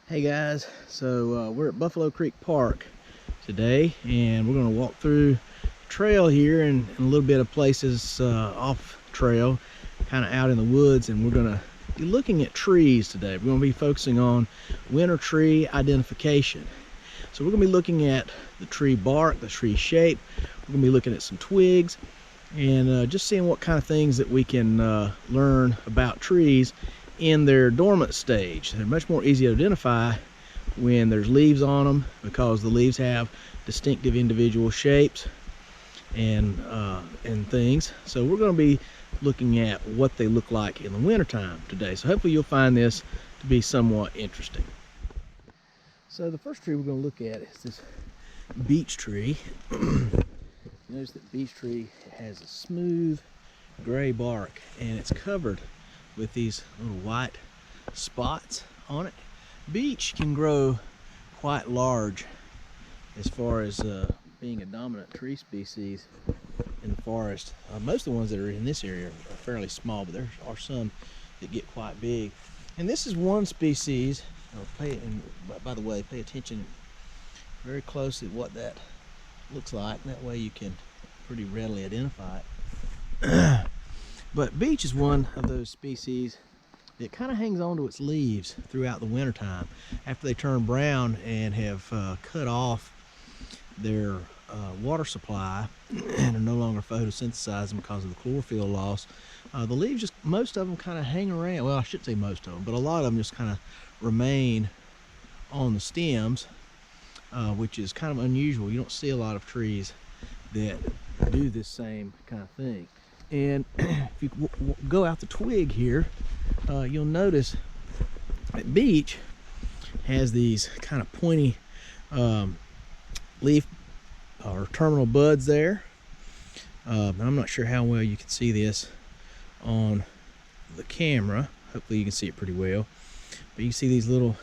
Hey guys, so we're at Buffalo Creek Park today, and we're going to walk through the trail here and a little bit of places off trail, kind of out in the woods, and we're going to be looking at trees today. We're going to be focusing on winter tree identification. So we're going to be looking at the tree bark, the tree shape. We're going to be looking at some twigs and just seeing what kind of things that we can learn about trees in their dormant stage. They're much more easy to identify when there's leaves on them, because the leaves have distinctive individual shapes and things. So we're going to be looking at what they look like in the wintertime today. So hopefully you'll find this to be somewhat interesting. So the first tree we're going to look at is this beech tree. Notice that beech tree has a smooth gray bark, and it's covered with these little white spots on it. Beech can grow quite large as far as being a dominant tree species in the forest. Most of the ones that are in this area are fairly small, but there are some that get quite big. And this is one species. By the way, pay attention very closely what that looks like, and that way you can pretty readily identify it. But beech is one of those species that kind of hangs on to its leaves throughout the wintertime. After they turn brown and have cut off their water supply and are no longer photosynthesizing because of the chlorophyll loss, the leaves, just most of them kind of hang around. Well, I shouldn't say most of them, but a lot of them just kind of remain on the stems, which is kind of unusual. You don't see a lot of trees that do this same kind of thing. And if you go out the twig here, you'll notice that beech has these kind of pointy leaf or terminal buds there. I'm not sure how well you can see this on the camera. Hopefully you can see it pretty well. But you can see these little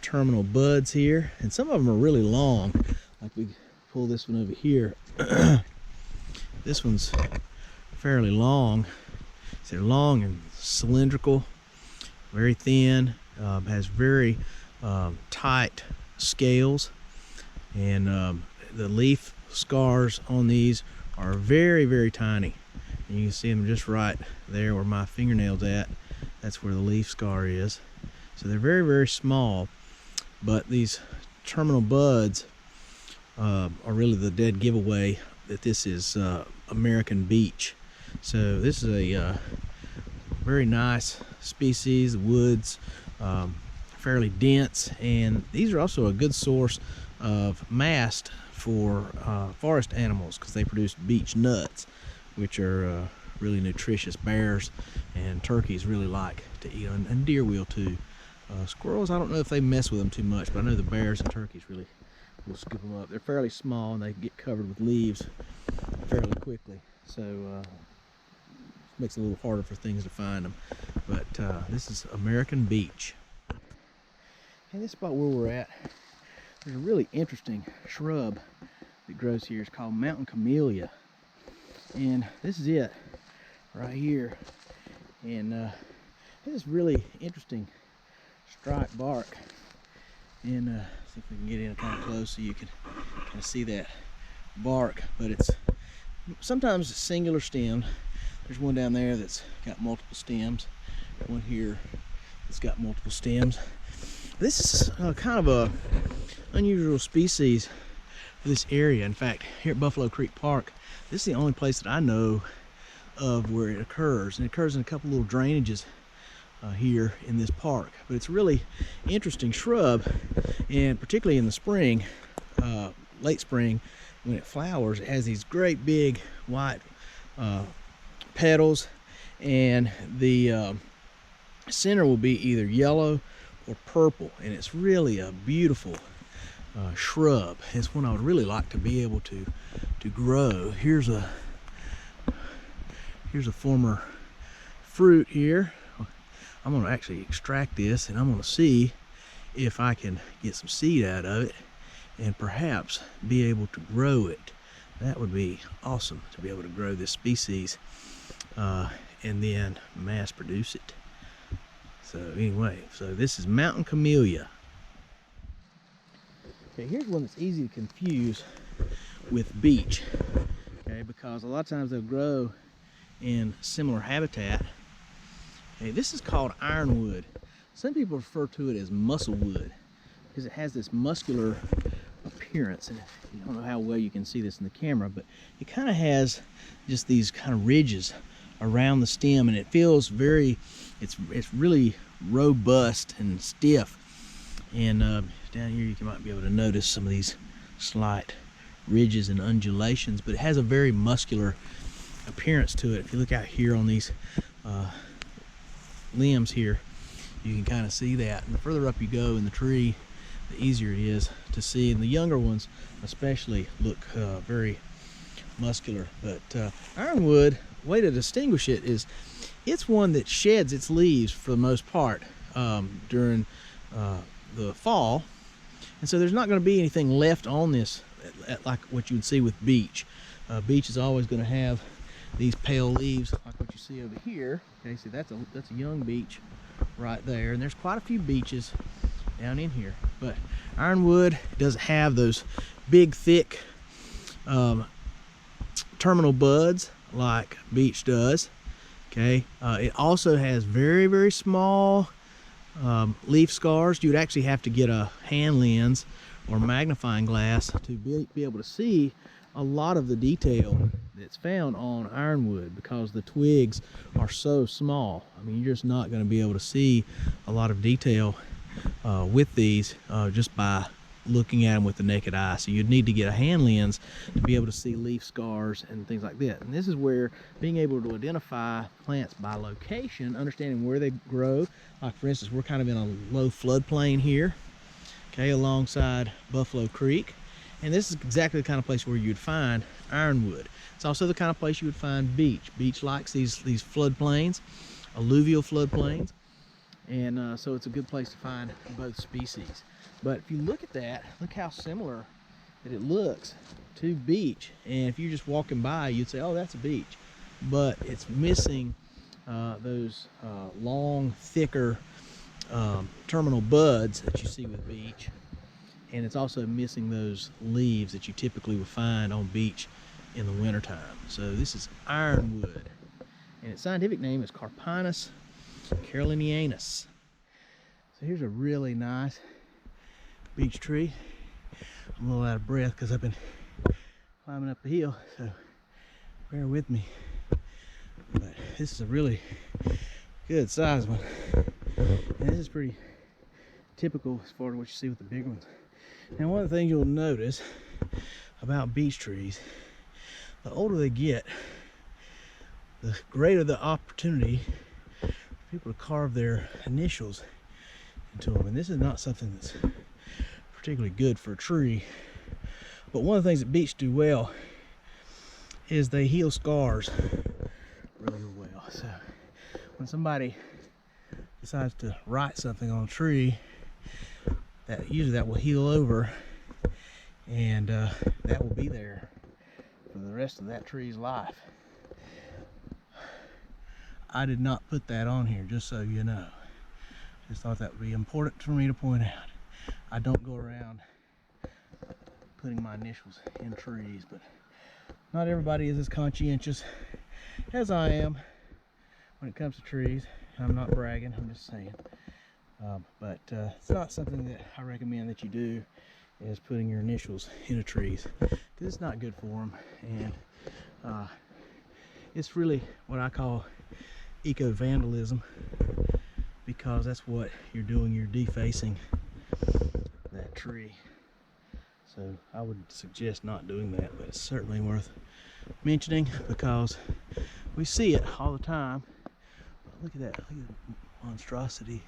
terminal buds here, and some of them are really long. Like we pull this one over here. This one's fairly long. So they're long and cylindrical, very thin, has very tight scales, and the leaf scars on these are very, very tiny. And you can see them just right there where my fingernail's at. That's where the leaf scar is. So they're very, very small, but these terminal buds are really the dead giveaway that this is American beech. So this is a very nice species. The woods fairly dense, and these are also a good source of mast for forest animals, because they produce beech nuts, which are really nutritious. Bears and turkeys really like to eat, and deer will too. Squirrels, I don't know if they mess with them too much, but I know the bears and turkeys really will scoop them up. They're fairly small, and they get covered with leaves fairly quickly, so makes it a little harder for things to find them. But this is American beech. And this spot where we're at, there's a really interesting shrub that grows here. It's called mountain camellia, and this is it right here. And this is really interesting striped bark. And see if we can get in kind of close so you can kind of see that bark. But it's sometimes it's singular stem. There's one down there that's got multiple stems. One here that's got multiple stems. This is kind of a unusual species for this area. In fact, here at Buffalo Creek Park, this is the only place that I know of where it occurs. And it occurs in a couple little drainages here in this park. But it's a really interesting shrub, and particularly in the spring, late spring, when it flowers, it has these great big white petals, and the center will be either yellow or purple, and it's really a beautiful shrub. It's one I would really like to be able to grow. Here's a former fruit here. I'm going to actually extract this, and I'm going to see if I can get some seed out of it and perhaps be able to grow it. That would be awesome, to be able to grow this species and then mass produce it. So anyway, so this is mountain camellia. Okay, here's one that's easy to confuse with beech. Okay, because a lot of times they'll grow in similar habitat. Okay, this is called ironwood. Some people refer to it as musclewood because it has this muscular appearance, and you don't know how well you can see this in the camera, but it kind of has just these kind of ridges around the stem, and it feels very, it's really robust and stiff. And down here you might be able to notice some of these slight ridges and undulations, but it has a very muscular appearance to it. If you look out here on these limbs here, you can kind of see that. And the further up you go in the tree, the easier it is to see, and the younger ones especially look very muscular. But ironwood, way to distinguish it is it's one that sheds its leaves for the most part during the fall, and so there's not going to be anything left on this like what you would see with beech. Beech is always going to have these pale leaves like what you see over here. Okay, see that's a young beech right there, and there's quite a few beeches down in here. But ironwood doesn't have those big thick terminal buds like beech does. Okay, it also has very, very small leaf scars. You would actually have to get a hand lens or magnifying glass to be able to see a lot of the detail that's found on ironwood because the twigs are so small. I mean, you're just not going to be able to see a lot of detail with these just by looking at them with the naked eye. So you'd need to get a hand lens to be able to see leaf scars and things like that. And this is where being able to identify plants by location, understanding where they grow, like for instance, we're kind of in a low floodplain here, okay, alongside Buffalo Creek. And this is exactly the kind of place where you'd find ironwood. It's also the kind of place you would find beech. Beech likes these floodplains, alluvial floodplains. And so it's a good place to find both species. But if you look at that, look how similar that it looks to beech. And if you're just walking by, you'd say, oh, that's a beech. But it's missing those long, thicker terminal buds that you see with beech. And it's also missing those leaves that you typically would find on beech in the wintertime. So this is ironwood. And its scientific name is Carpinus carolinianus. So here's a really nice beech tree. I'm a little out of breath because I've been climbing up the hill, so bear with me. But this is a really good size one. And this is pretty typical as far as what you see with the big ones. Now, one of the things you'll notice about beech trees, the older they get, the greater the opportunity for people to carve their initials into them. And this is not something that's particularly good for a tree. But one of the things that beech do well is they heal scars really well. So when somebody decides to write something on a tree, that usually will heal over, and that will be there for the rest of that tree's life. I did not put that on here, just so you know. Just thought that would be important for me to point out. I don't go around putting my initials in trees, but not everybody is as conscientious as I am when it comes to trees. I'm not bragging, I'm just saying. But it's not something that I recommend that you do, is putting your initials into trees, because it's not good for them. And it's really what I call eco-vandalism, because that's what you're doing. You're defacing that tree. So I would suggest not doing that, but it's certainly worth mentioning because we see it all the time. Look at that, look at the monstrosity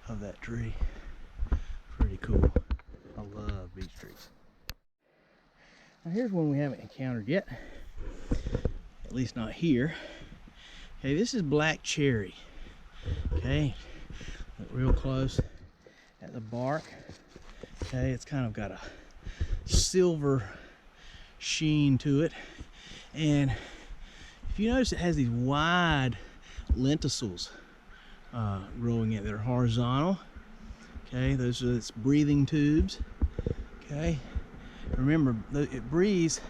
of that tree. Pretty cool. I love beech trees. Now here's one we haven't encountered yet, at least not here. Okay, this is black cherry. Okay, look real close at the bark. Okay, it's kind of got a silver sheen to it, and if you notice, it has these wide lenticels growing it. They're horizontal. Okay, those are its breathing tubes. Okay, remember it breathes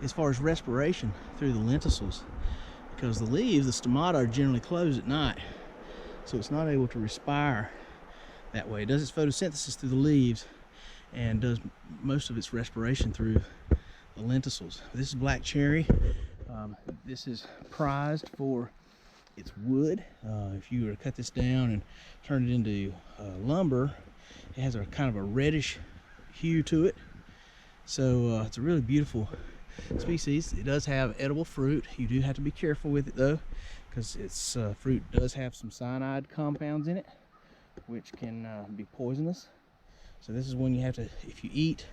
as far as respiration through the lenticels, because the leaves, the stomata, are generally closed at night, so it's not able to respire that way. It does its photosynthesis through the leaves and does most of its respiration through the lenticels. This is black cherry. This is prized for its wood. If you were to cut this down and turn it into lumber, it has a kind of a reddish hue to it. So it's a really beautiful species. It does have edible fruit. You do have to be careful with it though, because its fruit does have some cyanide compounds in it, which can be poisonous. So this is one you have to, if you eat,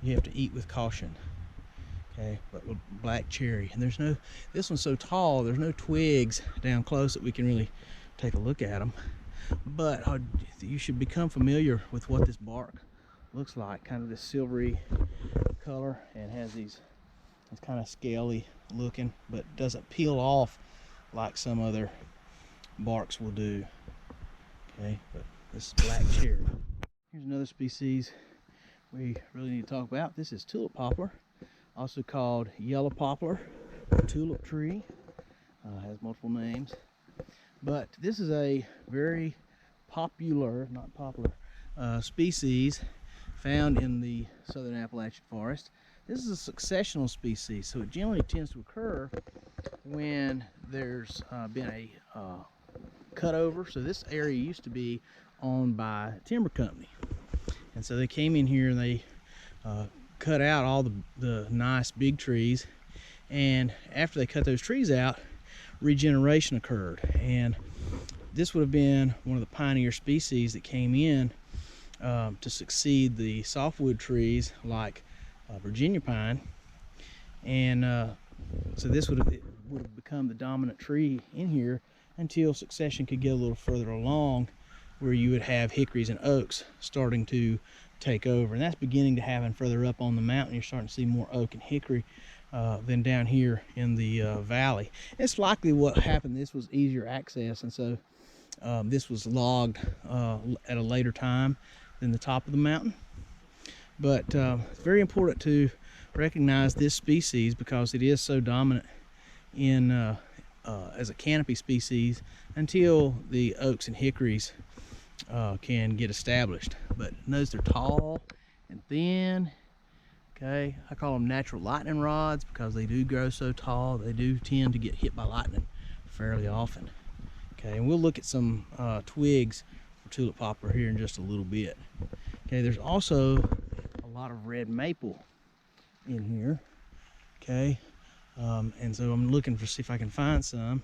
you have to eat with caution. Okay, but with black cherry, and there's no, this one's so tall, there's no twigs down close that we can really take a look at them. But you should become familiar with what this bark looks like, kind of this silvery color, and has these, it's kind of scaly looking, but doesn't peel off like some other barks will do. Okay, but this is black cherry. Here's another species we really need to talk about. This is tulip poplar, also called yellow poplar, tulip tree. Has multiple names, but this is a very popular, not popular, species found in the southern Appalachian forest. This is a successional species, so it generally tends to occur when there's been a cutover. So this area used to be owned by a timber company, and so they came in here and they cut out all the nice big trees, and after they cut those trees out, regeneration occurred, and this would have been one of the pioneer species that came in to succeed the softwood trees like Virginia pine, and so this would have become the dominant tree in here until succession could get a little further along, where you would have hickories and oaks starting to take over, and that's beginning to happen further up on the mountain. You're starting to see more oak and hickory than down here in the valley. It's likely what happened, this was easier access, and so this was logged at a later time than the top of the mountain. But it's very important to recognize this species because it is so dominant in as a canopy species until the oaks and hickories can get established. But notice they're tall and thin. Okay, I call them natural lightning rods because they do grow so tall. They do tend to get hit by lightning fairly often. Okay, and we'll look at some twigs for tulip poplar here in just a little bit. Okay, there's also a lot of red maple in here. Okay, and so I'm looking for, see if I can find some.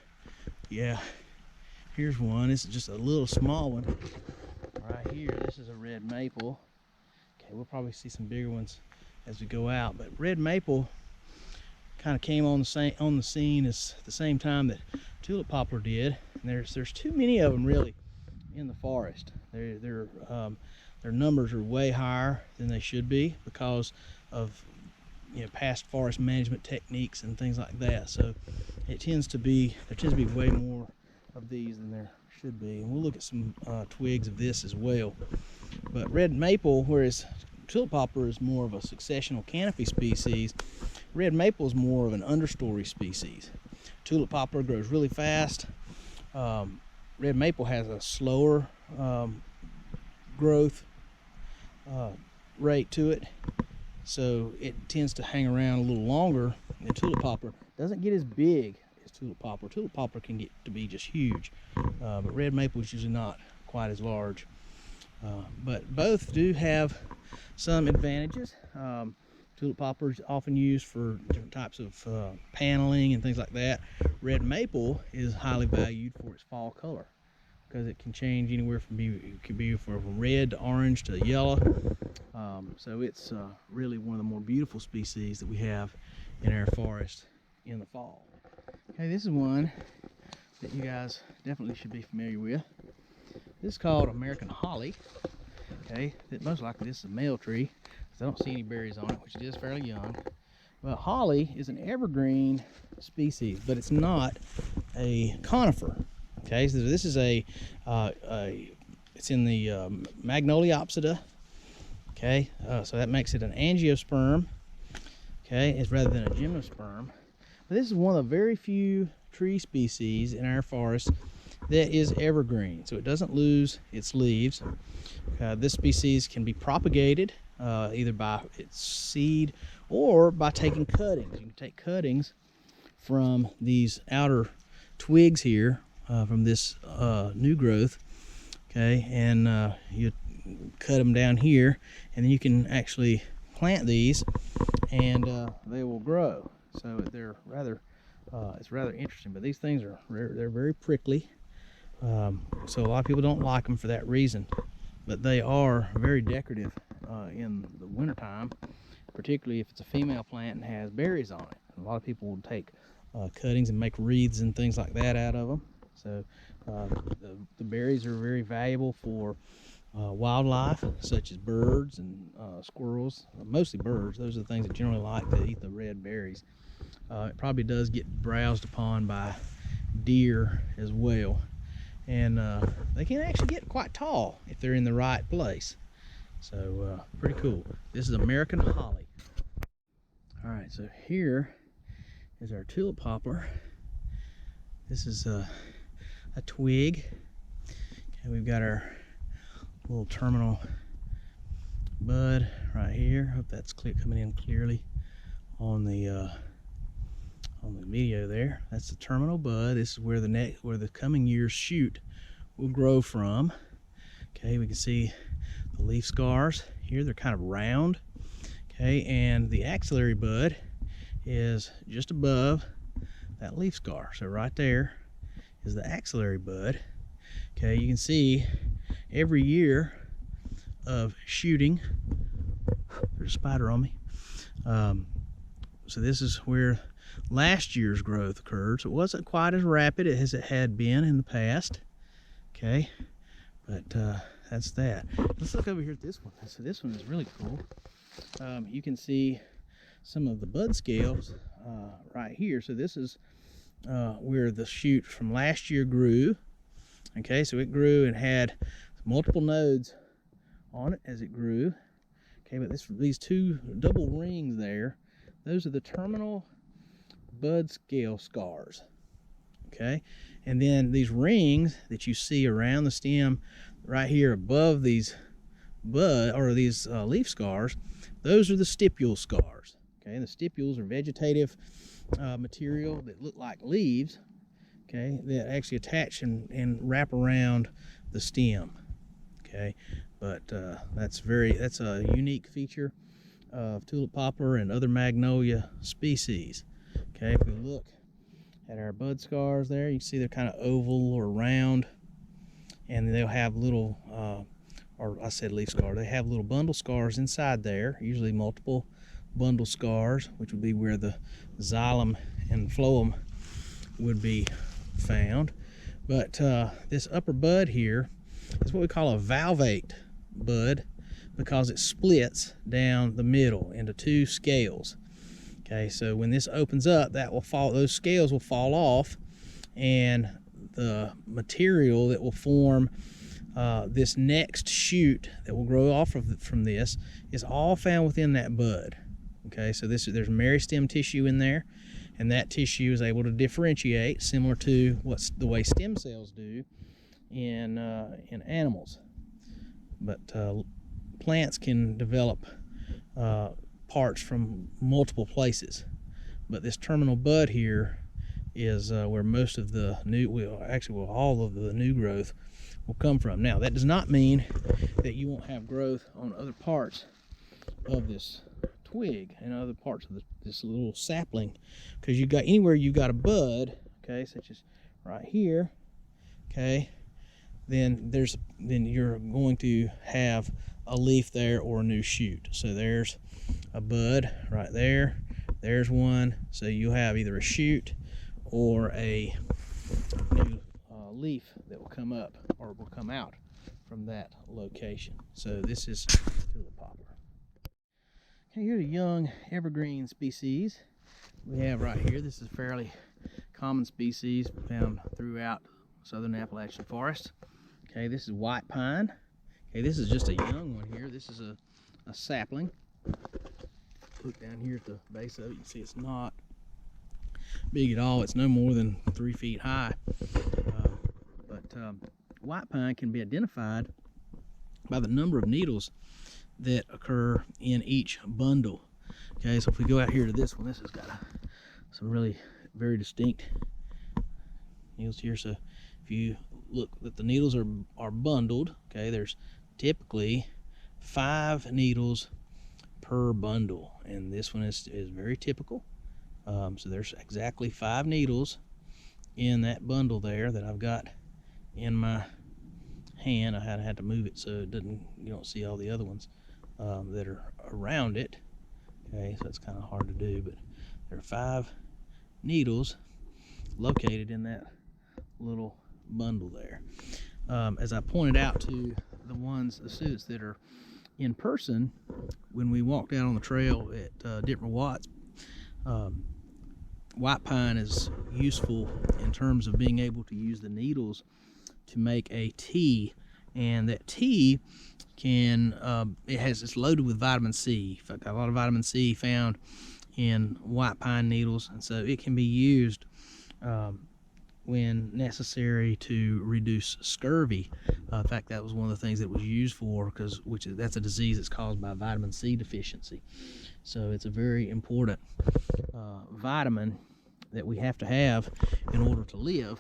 Yeah, here's one. This is just a little small one right here. This is a red maple. Okay, we'll probably see some bigger ones as we go out, but red maple kind of came on the scene as the same time that tulip poplar did. And there's too many of them really in the forest. Their numbers are way higher than they should be because of past forest management techniques and things like that. So there tends to be way more of these than there should be. And we'll look at some twigs of this as well. But red maple, whereas tulip poplar is more of a successional canopy species, red maple is more of an understory species. Tulip poplar grows really fast. Red maple has a slower growth rate to it, so it tends to hang around a little longer. And tulip poplar doesn't get as big as tulip poplar. Tulip poplar can get to be just huge, but red maple is usually not quite as large. But both do have some advantages. Tulip poplar is often used for different types of paneling and things like that. Red maple is highly valued for its fall color because it can change anywhere from from red to orange to yellow. So it's really one of the more beautiful species that we have in our forest in the fall. Okay, this is one that you guys definitely should be familiar with. This is called American holly. Okay, most likely this is a male tree. I don't see any berries on it, which it is fairly young. But holly is an evergreen species, but it's not a conifer. Okay, so this is it's in the Magnoliopsida. Okay, so that makes it an angiosperm. Okay, it's rather than a gymnosperm. But this is one of the very few tree species in our forest that is evergreen, so it doesn't lose its leaves. This species can be propagated either by its seed or by taking cuttings. You can take cuttings from these outer twigs here from this new growth, okay, and you cut them down here, and then you can actually plant these, and they will grow. So they're rather, it's rather interesting. But these things are they're very prickly. So a lot of people don't like them for that reason, but they are very decorative in the wintertime, particularly if it's a female plant and has berries on it. A lot of people will take cuttings and make wreaths and things like that out of them. So the berries are very valuable for wildlife, such as birds and squirrels, mostly birds. Those are the things that generally like to eat the red berries. It probably does get browsed upon by deer as well. And they can actually get quite tall if they're in the right place. So pretty cool. This is American holly. All right, so here is our tulip poplar. This is a twig. Okay, we've got our little terminal bud right here. Hope that's coming in clearly on the video there. That's the terminal bud. This is where the coming year's shoot will grow from. Okay, we can see the leaf scars here. They're kind of round. Okay, and the axillary bud is just above that leaf scar. So right there is the axillary bud. Okay, you can see every year of shooting. There's a spider on me. So this is where last year's growth occurred. So it wasn't quite as rapid as it had been in the past. Okay, but that's that. Let's look over here at this one. So this one is really cool. You can see some of the bud scales right here. So this is where the shoot from last year grew. Okay, so it grew and had multiple nodes on it as it grew. Okay, but these two double rings there, those are the terminal bud scale scars. Okay, and then these rings that you see around the stem right here above these leaf scars, those are the stipule scars. Okay, the stipules are vegetative material that look like leaves, okay, that actually attach and wrap around the stem. Okay, but that's a unique feature of tulip poplar and other magnolia species. Okay, if we look at our bud scars there, you can see they're kind of oval or round, and they'll have little or I said leaf scar, they have little bundle scars inside there, usually multiple bundle scars, which would be where the xylem and phloem would be found. But this upper bud here is what we call a valvate bud, because it splits down the middle into two scales. Okay, so when this opens up, those scales will fall off, and the material that will form this next shoot that will grow off from this is all found within that bud. Okay, so there's meristem tissue in there, and that tissue is able to differentiate, similar to the way stem cells do in animals. But plants can develop parts from multiple places, but this terminal bud here is where most of the all of the new growth will come from. Now, that does not mean that you won't have growth on other parts of this twig and other parts of this little sapling, because anywhere you've got a bud, okay, such as right here, okay, then you're going to have a leaf there or a new shoot. So there's a bud right there, there's one, so you have either a shoot or a new leaf that will come up or will come out from that location. So this is tulip poplar. Okay, here's a young evergreen species we have right here. This is a fairly common species found throughout southern Appalachian forest. Okay, this is white pine. Okay, this is just a young one here. This is a sapling. Look down here at the base of it, you can see it's not big at all. It's no more than 3 feet high. But white pine can be identified by the number of needles that occur in each bundle. Okay, so if we go out here to this one, this has got some really very distinct needles here. So if you look that the needles are bundled, okay, there's typically 5 needles per bundle, and this one is very typical. So there's exactly 5 needles in that bundle there that I've got in my hand. I had to move it so it doesn't, you don't see all the other ones that are around it. Okay, so it's kind of hard to do, but there are 5 needles located in that little bundle there. As I pointed out to the students that are in person, when we walked out on the trail at Ditmer Watts, white pine is useful in terms of being able to use the needles to make a tea, and that tea can it's loaded with vitamin C. In fact, a lot of vitamin C found in white pine needles, and so it can be used when necessary to reduce scurvy. In fact, that was one of the things that was used for, that's a disease that's caused by vitamin C deficiency. So it's a very important vitamin that we have to have in order to live.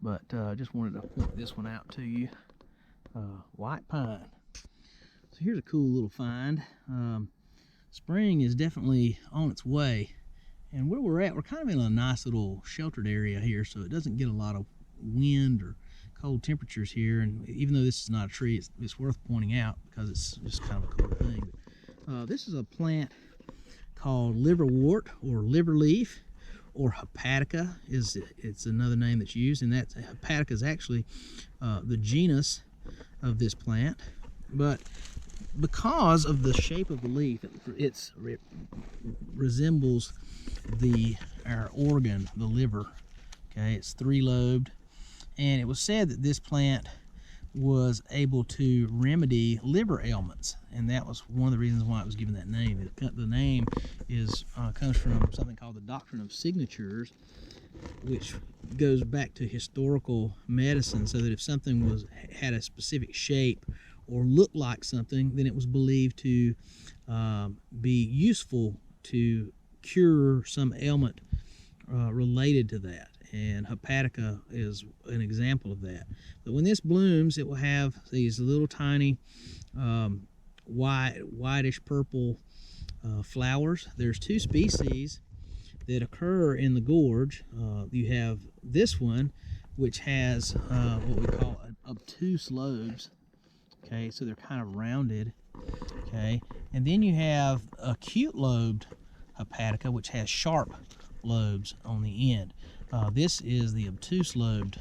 But I just wanted to point this one out to you. White pine. So here's a cool little find. Spring is definitely on its way, and where we're at, we're kind of in a nice little sheltered area here, so it doesn't get a lot of wind or cold temperatures here. And even though this is not a tree, it's worth pointing out because it's just kind of a cool thing. But, this is a plant called liverwort or liverleaf, or hepatica it's another name that's used, and that hepatica is actually the genus of this plant. But because of the shape of the leaf, it resembles our organ, the liver. Okay, it's 3-lobed, and it was said that this plant was able to remedy liver ailments, and that was one of the reasons why it was given that name. The name comes from something called the doctrine of signatures, which goes back to historical medicine, so that if something had a specific shape or looked like something, then it was believed to be useful to cure some ailment related to that. And hepatica is an example of that. But when this blooms, it will have these little tiny whitish purple flowers. There's 2 species that occur in the gorge. You have this one, which has what we call obtuse lobes. Okay, so they're kind of rounded. Okay, and then you have acute lobed hepatica, which has sharp lobes on the end. This is the obtuse lobed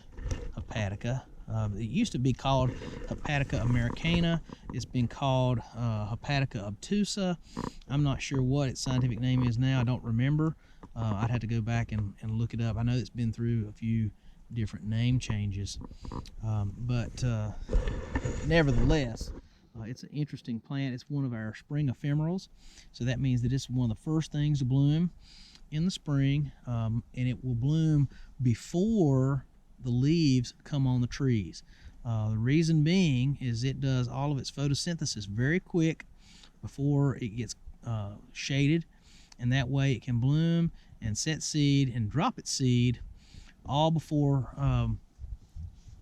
hepatica. It used to be called Hepatica americana. It's been called Hepatica obtusa. I'm not sure what its scientific name is now. I don't remember. I'd have to go back and look it up. I know it's been through a few different name changes, but nevertheless, it's an interesting plant. It's one of our spring ephemerals, so that means that it's one of the first things to bloom in the spring, and it will bloom before the leaves come on the trees. The reason being is it does all of its photosynthesis very quick before it gets shaded, and that way it can bloom and set seed and drop its seed all before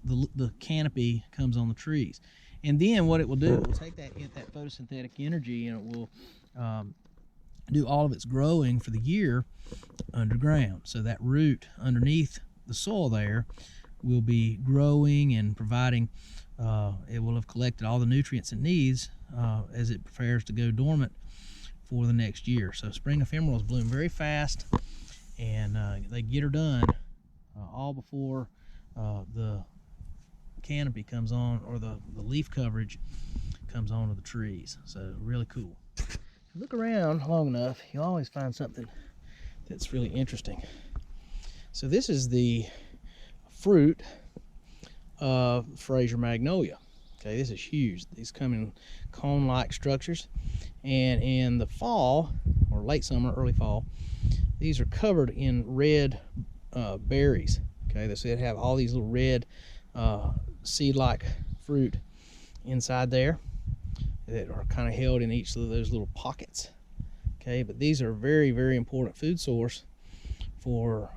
the canopy comes on the trees. And then what it will do, it will take that photosynthetic energy, and it will do all of its growing for the year underground. So that root underneath the soil there will be growing and providing, it will have collected all the nutrients it needs as it prepares to go dormant for the next year. So spring ephemerals bloom very fast, and they get her done all before the canopy comes on, or the leaf coverage comes onto the trees. So really cool. If you look around long enough, you'll always find something that's really interesting. So this is the fruit Fraser magnolia. Okay, this is huge. These come in cone-like structures, and in the fall, or late summer, early fall, these are covered in red berries. Okay, so they have all these little red seed-like fruit inside there that are kind of held in each of those little pockets. Okay, but these are a very, very important food source for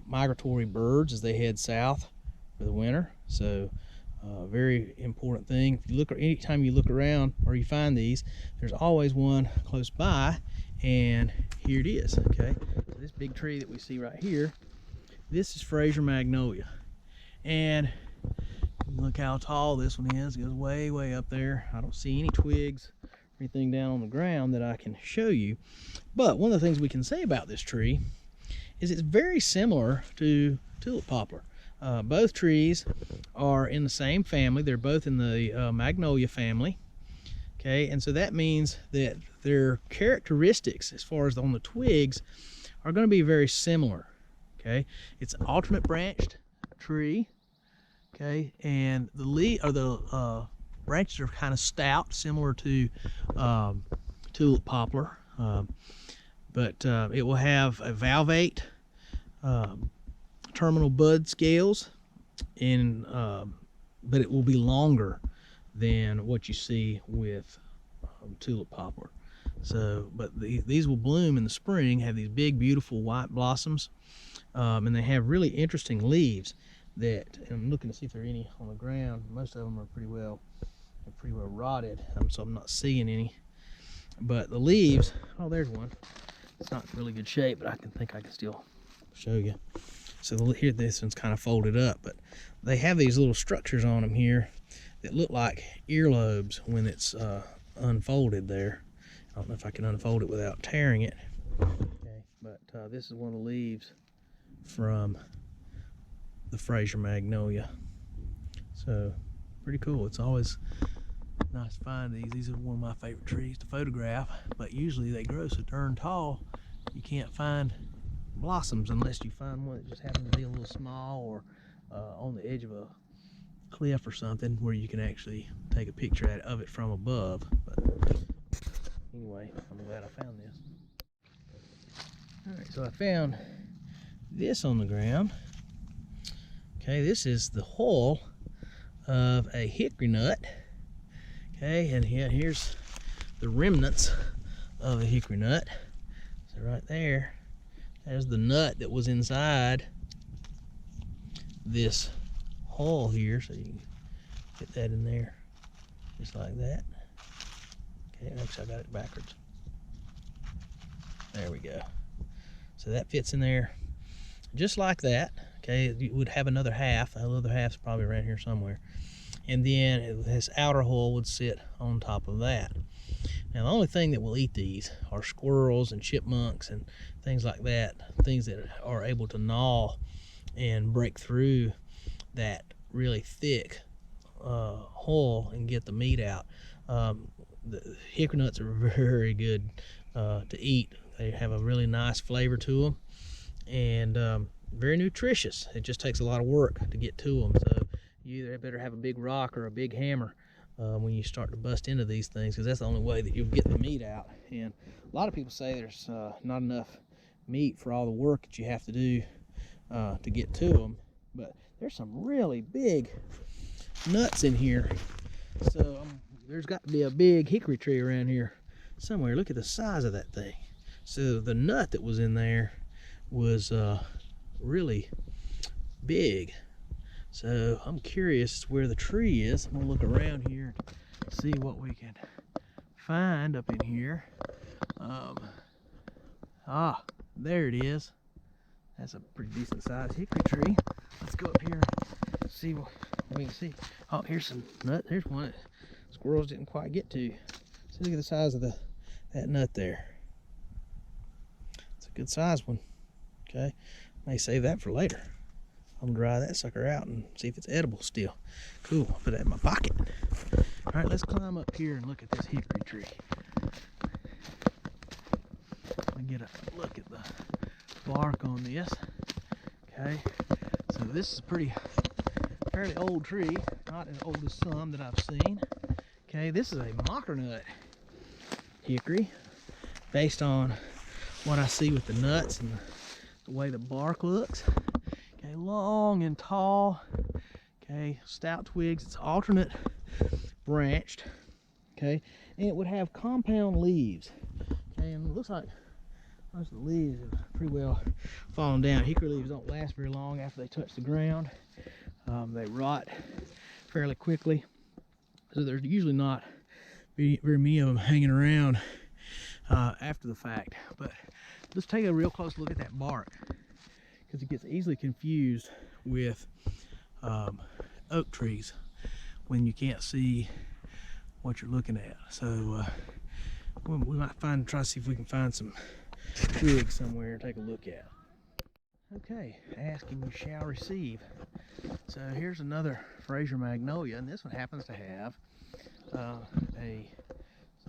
migratory birds as they head south for the winter. So very important thing. If you look, anytime you look around or you find these, there's always one close by, and here it is. Okay, so this big tree that we see right here, this is Fraser magnolia, and look how tall this one is. It goes way, way up there. I don't see any twigs or anything down on the ground that I can show you. But one of the things we can say about this tree is it's very similar to tulip poplar. Both trees are in the same family. They're both in the magnolia family. Okay, and so that means that their characteristics as far as on the twigs are going to be very similar. Okay, it's an alternate branched tree. Okay, and the branches are kind of stout, similar to tulip poplar, but it will have a valvate terminal bud scales, and but it will be longer than what you see with tulip poplar. So, but these will bloom in the spring, have these big, beautiful white blossoms, and they have really interesting leaves. That, and I'm looking to see if there are any on the ground. Most of them are pretty well rotted, so I'm not seeing any. But the leaves, oh, there's one. It's not in really good shape, but I think I can still show you. So here, this one's kind of folded up, but they have these little structures on them here that look like earlobes when it's unfolded there. I don't know if I can unfold it without tearing it. Okay, but this is one of the leaves from the Fraser magnolia. So pretty cool. It's always nice to find these. These are one of my favorite trees to photograph, but usually they grow so darn tall you can't find blossoms unless you find one that just happens to be a little small, or on the edge of a cliff or something where you can actually take a picture of it from above. But anyway, I'm glad I found this. Alright, so I found this on the ground. Okay, this is the hull of a hickory nut. Okay, and here's the remnants of a hickory nut. So right there, there's the nut that was inside this hull here. So you can fit that in there, just like that. Okay, actually I got it backwards. There we go. So that fits in there just like that. Okay, you would have another half. The other half's probably around here somewhere. And then this outer hull would sit on top of that. Now, the only thing that will eat these are squirrels and chipmunks and things like that, things that are able to gnaw and break through that really thick hull and get the meat out. The hickory nuts are very good to eat. They have a really nice flavor to them, and very nutritious. It just takes a lot of work to get to them. So you either better have a big rock or a big hammer when you start to bust into these things, because that's the only way that you'll get the meat out. And a lot of people say there's not enough meat for all the work that you have to do to get to them, but there's some really big nuts in here. So there's got to be a big hickory tree around here somewhere. Look at the size of that thing. So the nut that was in there was really big. So I'm curious where the tree is. I'm gonna look around here and see what we can find up in here. There it is. That's a pretty decent sized hickory tree. Let's go up here and see what we can see. Oh, here's some nut. There's one that squirrels didn't quite get to. So look at the size of that nut there. It's a good sized one. Okay, may save that for later. I'm gonna dry that sucker out and see if it's edible still. Cool, I'll put that in my pocket. All right, let's climb up here and look at this hickory tree. Let me get a look at the bark on this. Okay, so this is pretty fairly old tree, not as old as some that I've seen. Okay, this is a mockernut hickory, based on what I see with the nuts and the way the bark looks. Okay, long and tall. Okay, stout twigs. It's alternate branched. Okay, and it would have compound leaves. Okay, and it looks like most of the leaves have pretty well fallen down. Hickory leaves don't last very long after they touch the ground. They rot fairly quickly, so there's usually not very many of them hanging around after the fact. But let's take a real close look at that bark, because it gets easily confused with oak trees when you can't see what you're looking at. So we might try to see if we can find some twigs somewhere and take a look at. Okay, ask and you shall receive. So here's another Fraser magnolia, and this one happens to have a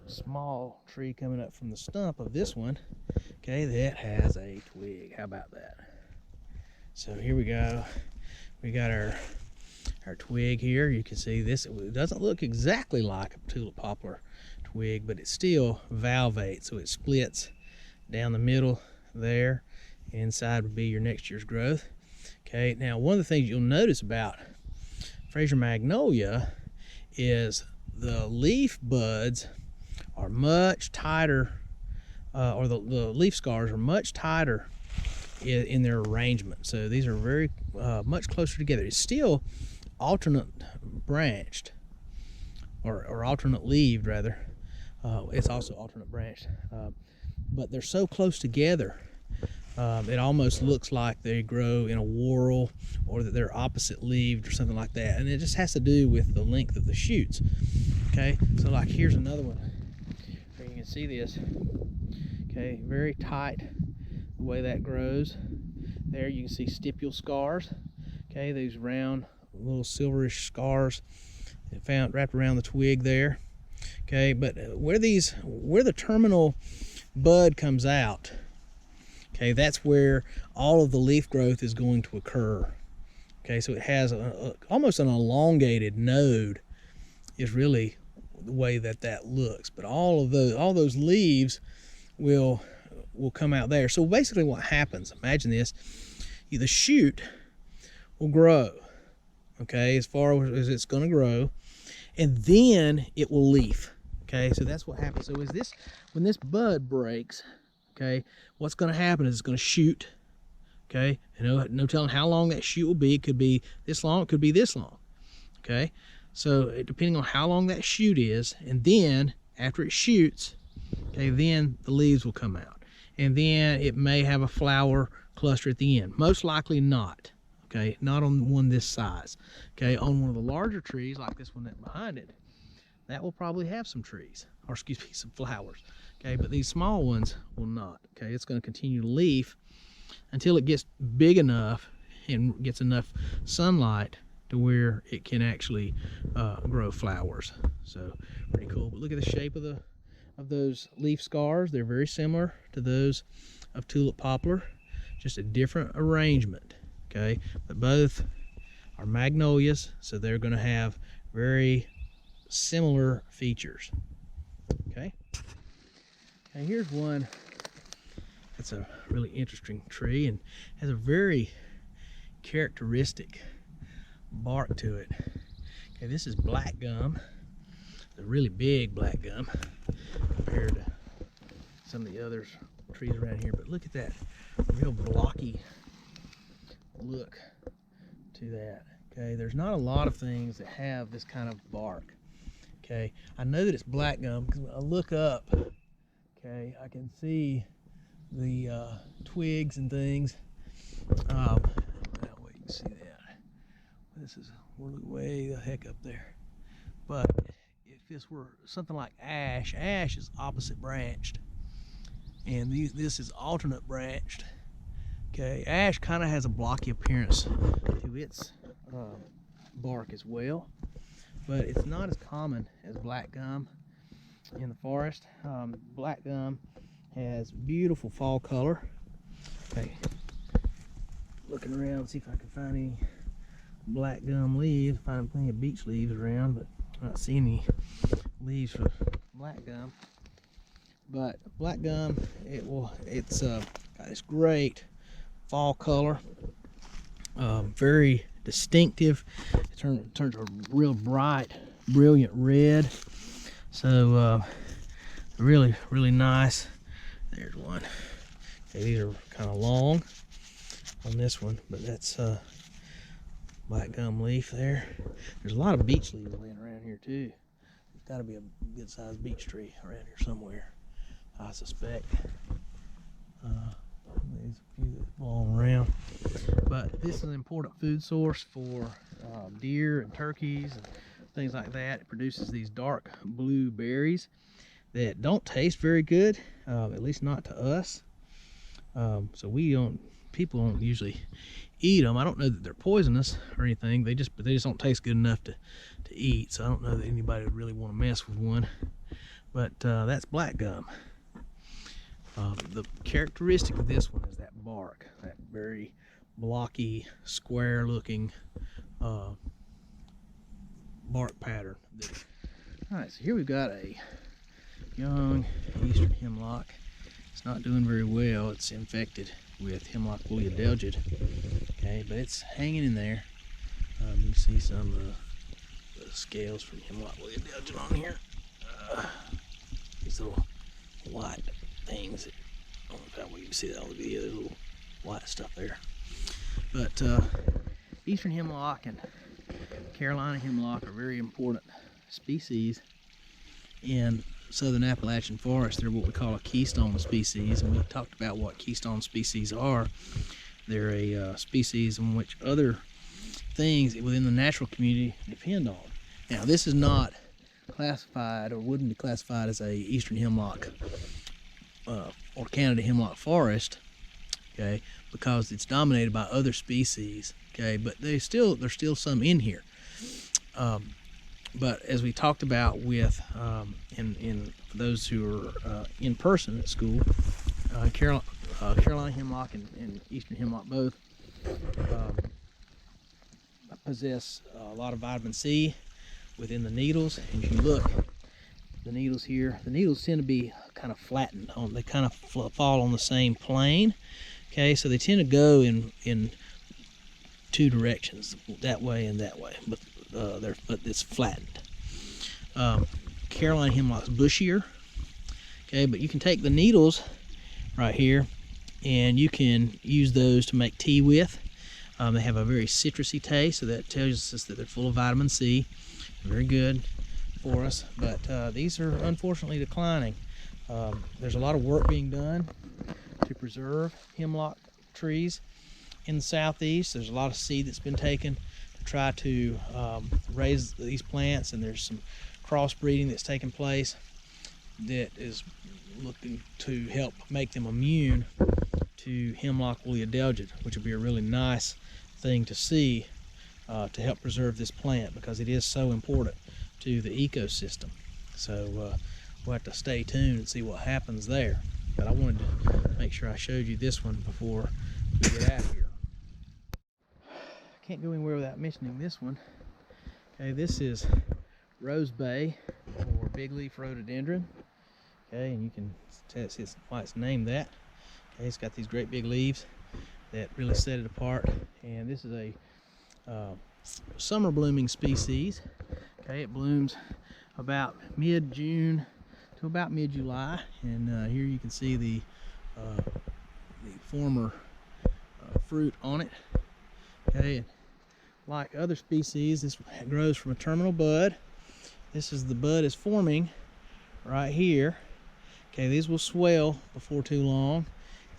small tree coming up from the stump of this one. Okay, that has a twig. How about that? So here we go. We got our twig here. You can see this. It doesn't look exactly like a tulip poplar twig, but it's still valvate, so it splits down the middle there. Inside would be your next year's growth. Okay, now one of the things you'll notice about Fraser magnolia is the leaf buds are much tighter, or the leaf scars are much tighter in their arrangement. So these are very much closer together. It's still alternate branched, or alternate leaved rather. It's also alternate branched, but they're so close together. It almost looks like they grow in a whorl, or that they're opposite leaved or something like that. And it just has to do with the length of the shoots. Okay, so like here's another one where you can see this. Okay, very tight the way that grows. There you can see stipule scars. Okay, these round little silverish scars found wrapped around the twig there. Okay, but where the terminal bud comes out, okay, that's where all of the leaf growth is going to occur. Okay, so it has almost an elongated node is really the way that looks. But all those leaves will come out there. So basically what happens, imagine this, the shoot will grow, okay, as far as it's going to grow, and then it will leaf. Okay, so that's what happens. So when this bud breaks, okay, what's going to happen is it's going to shoot. Okay, no telling how long that shoot will be. It could be this long, it could be this long. Okay, so depending on how long that shoot is, and then after it shoots, okay, then the leaves will come out, and then it may have a flower cluster at the end. Most likely not. Okay, not on one this size. Okay, on one of the larger trees like this one that's behind it, that will probably have some trees, or excuse me, some flowers. Okay, but these small ones will not. Okay, it's going to continue to leaf until it gets big enough and gets enough sunlight to where it can actually grow flowers. So pretty cool. But look at the shape of those leaf scars. They're very similar to those of tulip poplar, just a different arrangement. Okay, but both are magnolias, so they're going to have very similar features. Okay, and here's one that's a really interesting tree and has a very characteristic bark to it. Okay, this is black gum. It's a really big black gum compared to some of the other trees around here, but look at that real blocky look to that. Okay, there's not a lot of things that have this kind of bark. Okay, I know that it's black gum because when I look up, okay, I can see the twigs and things. That way you can see that. This is way the heck up there. But if this were something like ash is opposite branched, and this is alternate branched. Okay, ash kind of has a blocky appearance to its bark as well, but it's not as common as black gum in the forest. Black gum has beautiful fall color. Okay, looking around, see if I can find any black gum leaves. Find plenty of beech leaves around, but I don't see any leaves for black gum. But black gum, it's got this great fall color, very distinctive. It turns a real bright, brilliant red. So really, really nice. There's one. Okay, these are kind of long on this one, but that's black gum leaf there. There's a lot of beech leaves laying around here too. There's got to be a good sized beech tree around here somewhere, I suspect. There's a few that belong around. But this is an important food source for deer and turkeys and things like that. It produces these dark blue berries that don't taste very good, at least not to us. So people don't usually eat them. I don't know that they're poisonous or anything. They just don't taste good enough to eat. So I don't know that anybody would really want to mess with one. But that's black gum. The characteristic of this one is that bark, that very blocky, square looking bark pattern. Alright, so here we've got a young eastern hemlock. It's not doing very well. It's infected with hemlock woolly adelgid. Okay, but it's hanging in there. You can see some of the scales from hemlock woolly adelgid on here. These little white things. I don't know if you can see that on the video. There's little white stuff there. But eastern hemlock and Carolina hemlock are very important species in southern Appalachian forest. They're what we call a keystone species, and we talked about what keystone species are. They're a species in which other things within the natural community depend on. Now, this is not classified, or wouldn't be classified, as a eastern hemlock or Canada hemlock forest, okay, because it's dominated by other species, okay, but there's still some in here. But as we talked about with for those who are in person at school, Carolina hemlock and eastern hemlock both possess a lot of vitamin C within the needles. And if you look, the needles here, the needles tend to be kind of flattened. They kind of fall on the same plane. Okay, so they tend to go in two directions, that way and that way, but it's flattened. Carolina hemlock's bushier. Okay, but you can take the needles right here and you can use those to make tea with. They have a very citrusy taste, so that tells us that they're full of vitamin C. Very good for us, but these are unfortunately declining. There's a lot of work being done to preserve hemlock trees in the southeast. There's a lot of seed that's been taken to try to raise these plants, and there's some crossbreeding that's taking place that is looking to help make them immune to hemlock woolly adelgid, which would be a really nice thing to see to help preserve this plant, because it is so important to the ecosystem. So we'll have to stay tuned and see what happens there. But I wanted to make sure I showed you this one before we get out of here. Can't go anywhere without mentioning this one. Okay, this is Rose Bay, or big leaf rhododendron. Okay, and you can tell why it's named that. Okay, it's got these great big leaves that really set it apart. And this is a summer blooming species. Okay, it blooms about mid-June to about mid-July, and here you can see the former fruit on it. Okay, and like other species, this grows from a terminal bud. This is the bud is forming right here. Okay, these will swell before too long,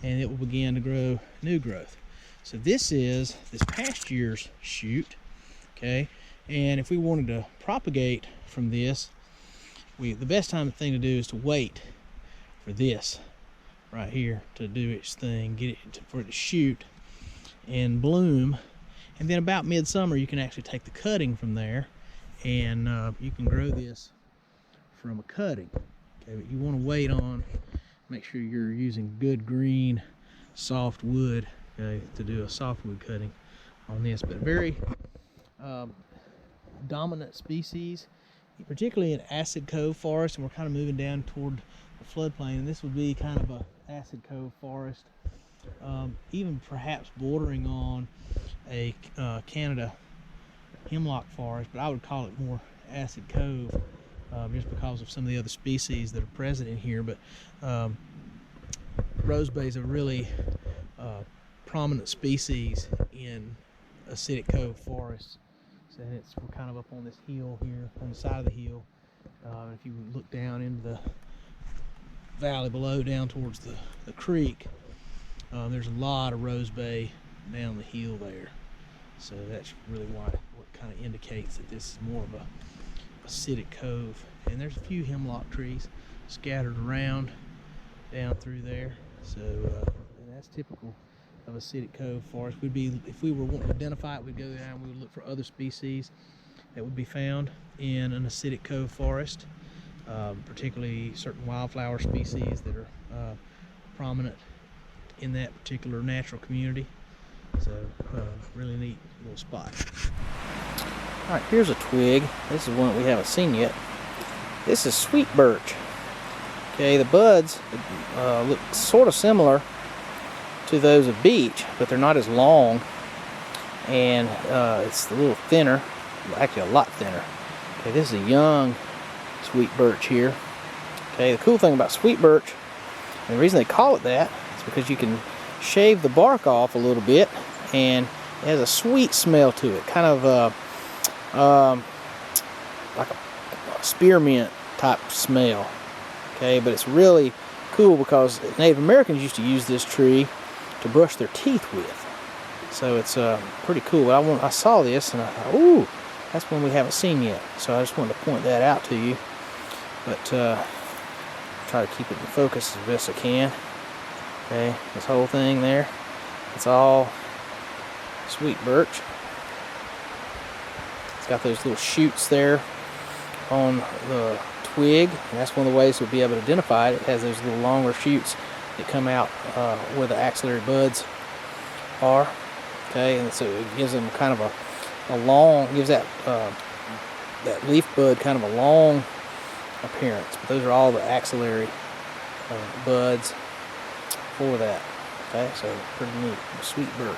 and it will begin to grow new growth. So this is this past year's shoot. Okay, and if we wanted to propagate from this, the best thing to do is to wait for this right here to do its thing, for it to shoot and bloom, and then about midsummer you can actually take the cutting from there, and you can grow this from a cutting. Okay, but you want to wait on, make sure you're using good green soft wood, okay, to do a softwood cutting on this. But very dominant species, particularly in acid cove forest, and we're kind of moving down toward the floodplain, and this would be kind of a acid cove forest, even perhaps bordering on a Canada hemlock forest, but I would call it more acid cove, just because of some of the other species that are present in here. But rosebay is a really prominent species in acidic cove forests. So we're kind of up on this hill here, on the side of the hill. If you look down into the valley below, down towards the creek, there's a lot of rosebay down the hill there. So that's really what kind of indicates that this is more of a acidic cove. And there's a few hemlock trees scattered around down through there. So and that's typical of acidic cove forest. If we were wanting to identify it, we'd go down, we would look for other species that would be found in an acidic cove forest, particularly certain wildflower species that are prominent in that particular natural community. So really neat little spot. All right, here's a twig. This is one that we haven't seen yet. This is sweet birch. Okay, the buds look sort of similar to those of beech, but they're not as long, and it's a little thinner, actually a lot thinner. Okay, this is a young sweet birch here. Okay, the cool thing about sweet birch, and the reason they call it that, is because you can shave the bark off a little bit, and it has a sweet smell to it, kind of like a spearmint type smell. Okay, but it's really cool because Native Americans used to use this tree to brush their teeth with. So it's pretty cool. But I saw this and I thought, ooh, that's one we haven't seen yet. So I just wanted to point that out to you. But try to keep it in focus as best I can. Okay, this whole thing there, it's all sweet birch. It's got those little shoots there on the twig, and that's one of the ways we'll be able to identify it. It has those little longer shoots that come out where the axillary buds are. Okay, and so it gives them kind of a long, gives that that leaf bud kind of a long appearance. But those are all the axillary buds for that. Okay, so pretty neat. Sweet birch.